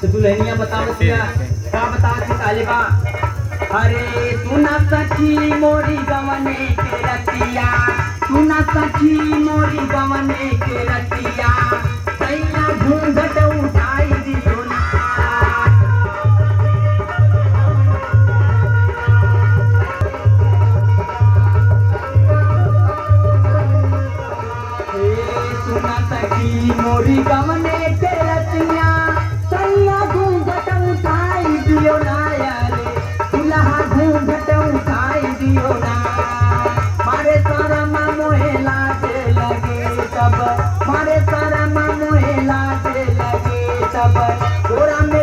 तो दुल्हनिया बतावतिया का बतावती काले बा। अरे सुना सखी मोरी गवने के रतिया, सुना सखी मोरी गवने के रतिया, सैया घूंघट उठाई दियो ना। सुना सखी मोरी गवने के रतिया, सैया घूंघट उठाई दियो ना। यारे दुल्हा घूंघट उठाई दियो ना। मारे सारा मोहे लागे लगे तब, मारे सारा मोहे लागे लगे तब, गोरा में